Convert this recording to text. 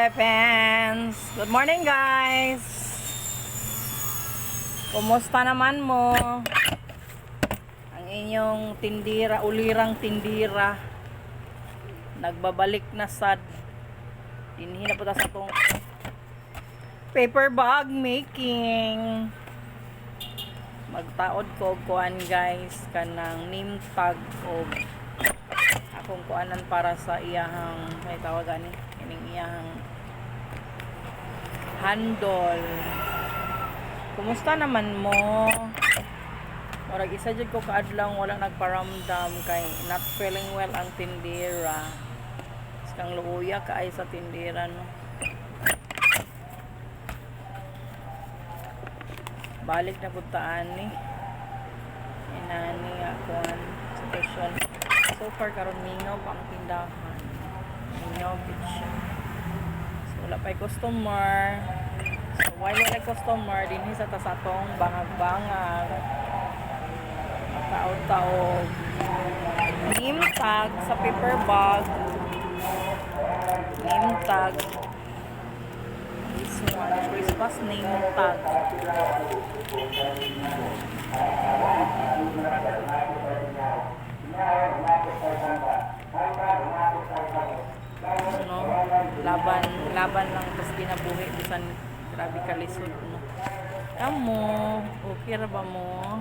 Philippines! Good morning guys! Kumusta naman mo? Ang inyong tindira, ulirang tindira. Nagbabalik na sad. Dinhina po ta sa itong paper bag making. Magtaod ko kuan guys kanang name tag o akong kuanan para sa iyahang may tawagan ni kining iyahang handle. Kumusta naman mo? Murag isa jud ko kaadlaw walang nagparamdam kay not feeling well ang tindira. Kang luuya kaay sa tindira no. Balik na puntaan ni inani ako ang sitwasyon. So far karon mingaw pa ang tindahan. Mingaw siya. So wala pa'y customer. So while wala customer dinhi sa tasatong bangag-bangag. Taod-taod. Name tag sa paper bag. Name tag. This one, Christmas name tag. No, laban lang tapos ginabuhi bisan grabe kalisod no. Amo, okay ra ba mo?